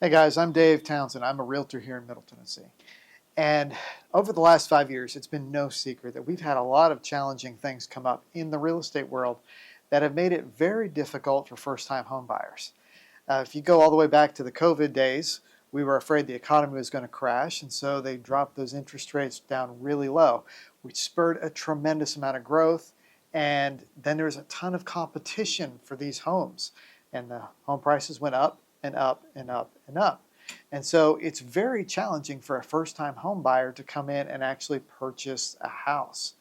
Hey guys, I'm Dave Townsend. I'm a realtor here in Middle Tennessee. And over the last 5 years, it's been no secret that we've had a lot of challenging things come up in the real estate world that have made it very difficult for first-time home buyers. If you go all the way back to the COVID days, we were afraid the economy was going to crash, and so they dropped those interest rates down really low, which spurred a tremendous amount of growth. And then there was a ton of competition for these homes, and the home prices went up and up and up and up. And so it's very challenging for a first-time home buyer to come in and actually purchase a house.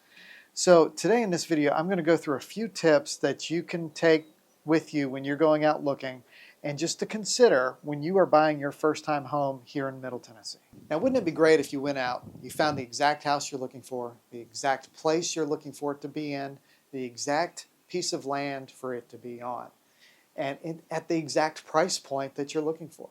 So today in this video, I'm going to go through a few tips that you can take with you when you're going out looking and just to consider when you are buying your first time home here in Middle Tennessee. Now, wouldn't it be great if you went out, you found the exact house you're looking for, the exact place you're looking for it to be in, the exact piece of land for it to be on, and at the exact price point that you're looking for.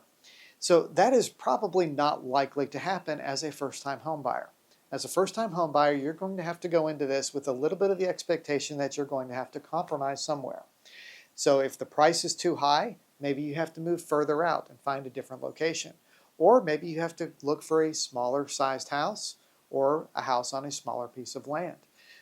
So that is probably not likely to happen as a first-time home buyer. As a first-time home buyer, you're going to have to go into this with a little bit of the expectation that you're going to have to compromise somewhere. So if the price is too high, maybe you have to move further out and find a different location. Or maybe you have to look for a smaller sized house or a house on a smaller piece of land.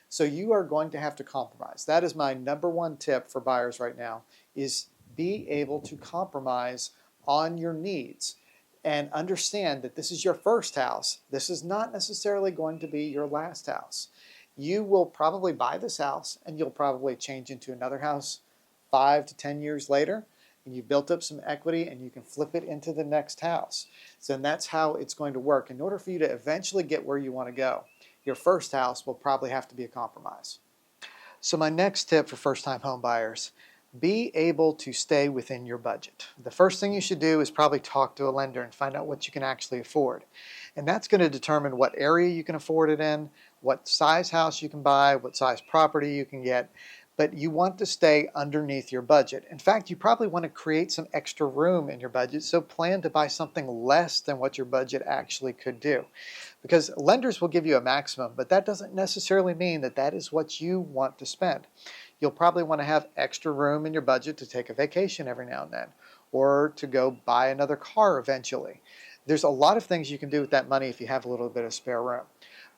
So you are going to have to compromise. That is my number one tip for buyers right now, is be able to compromise on your needs and understand that this is your first house. This is not necessarily going to be your last house. You will probably buy this house and you'll probably change into another house 5 to 10 years later, and you built up some equity and you can flip it into the next house. So that's how it's going to work. In order for you to eventually get where you want to go, your first house will probably have to be a compromise. So my next tip for first-time home buyers, be able to stay within your budget. The first thing you should do is probably talk to a lender and find out what you can actually afford. And that's going to determine what area you can afford it in, what size house you can buy, what size property you can get. But you want to stay underneath your budget. In fact, you probably want to create some extra room in your budget, so plan to buy something less than what your budget actually could do. Because lenders will give you a maximum, but that doesn't necessarily mean that that is what you want to spend. You'll probably want to have extra room in your budget to take a vacation every now and then, or to go buy another car eventually. There's a lot of things you can do with that money if you have a little bit of spare room.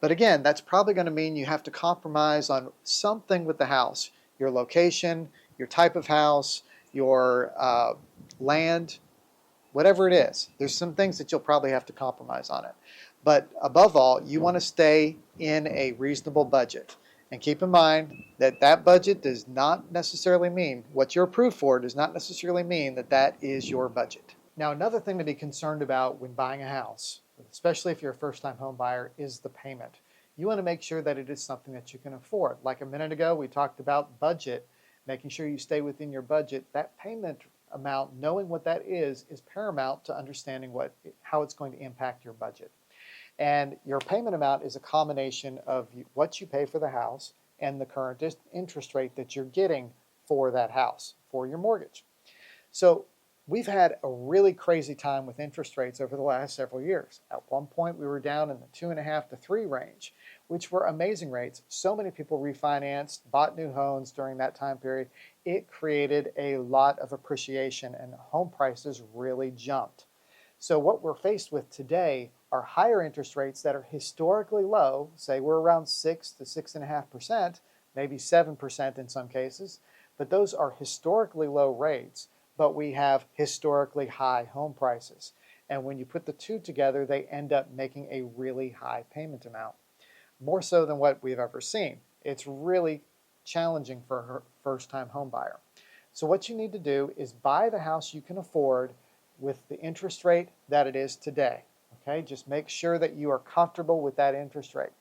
But again, that's probably going to mean you have to compromise on something with the house. Your location, your type of house, your land, whatever it is. There's some things that you'll probably have to compromise on it. But above all, you want to stay in a reasonable budget. And keep in mind that that budget does not necessarily mean, what you're approved for does not necessarily mean that that is your budget. Now, another thing to be concerned about when buying a house, especially if you're a first-time home buyer, is the payment. You want to make sure that it is something that you can afford. Like a minute ago, we talked about budget, making sure you stay within your budget. That payment amount, knowing what that is paramount to understanding how it's going to impact your budget. And your payment amount is a combination of what you pay for the house and the current interest rate that you're getting for that house, for your mortgage. So we've had a really crazy time with interest rates over the last several years. At one point, we were down in the 2.5 to 3 range, which were amazing rates. So many people refinanced, bought new homes during that time period. It created a lot of appreciation and home prices really jumped. So what we're faced with today are higher interest rates that are historically low. Say we're around 6 to 6.5%, maybe 7% in some cases, but those are historically low rates. But we have historically high home prices. And when you put the two together, they end up making a really high payment amount, more so than what we've ever seen. It's really challenging for a first-time home buyer. So what you need to do is buy the house you can afford with the interest rate that it is today. Okay, just make sure that you are comfortable with that interest rate.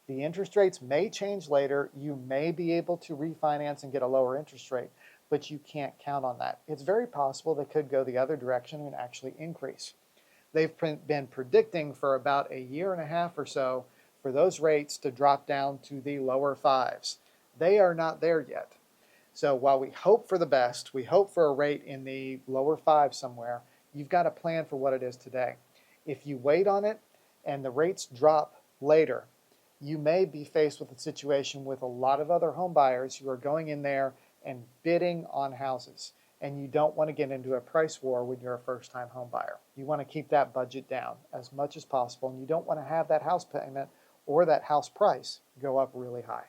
The interest rates may change later. You may be able to refinance and get a lower interest rate, but you can't count on that. It's very possible they could go the other direction and actually increase. They've been predicting for about 1.5 years or so for those rates to drop down to the lower 5s. They are not there yet. So while we hope for the best, we hope for a rate in the lower 5s somewhere, you've got to plan for what it is today. If you wait on it and the rates drop later, you may be faced with a situation with a lot of other home buyers who are going in there and bidding on houses. and you don't want to get into a price war when you're a first-time home buyer. You want to keep that budget down as much as possible, and you don't want to have that house payment or that house price go up really high.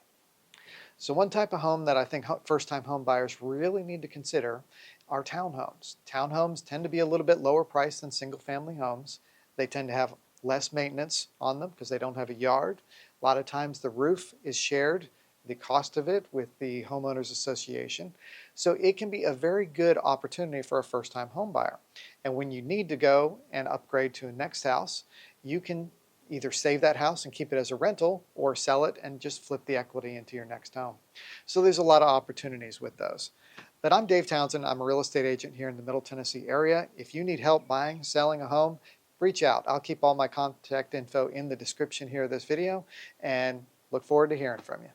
So one type of home that I think first-time home buyers really need to consider are townhomes. Townhomes tend to be a little bit lower priced than single-family homes. They tend to have less maintenance on them because they don't have a yard. A lot of times the roof is shared, the cost of it, with the homeowners association. So it can be a very good opportunity for a first-time home buyer. And when you need to go and upgrade to a next house, you can either save that house and keep it as a rental or sell it and just flip the equity into your next home. So there's a lot of opportunities with those. But I'm Dave Townsend. I'm a real estate agent here in the Middle Tennessee area. If you need help buying, selling a home, reach out. I'll keep all my contact info in the description here of this video and look forward to hearing from you.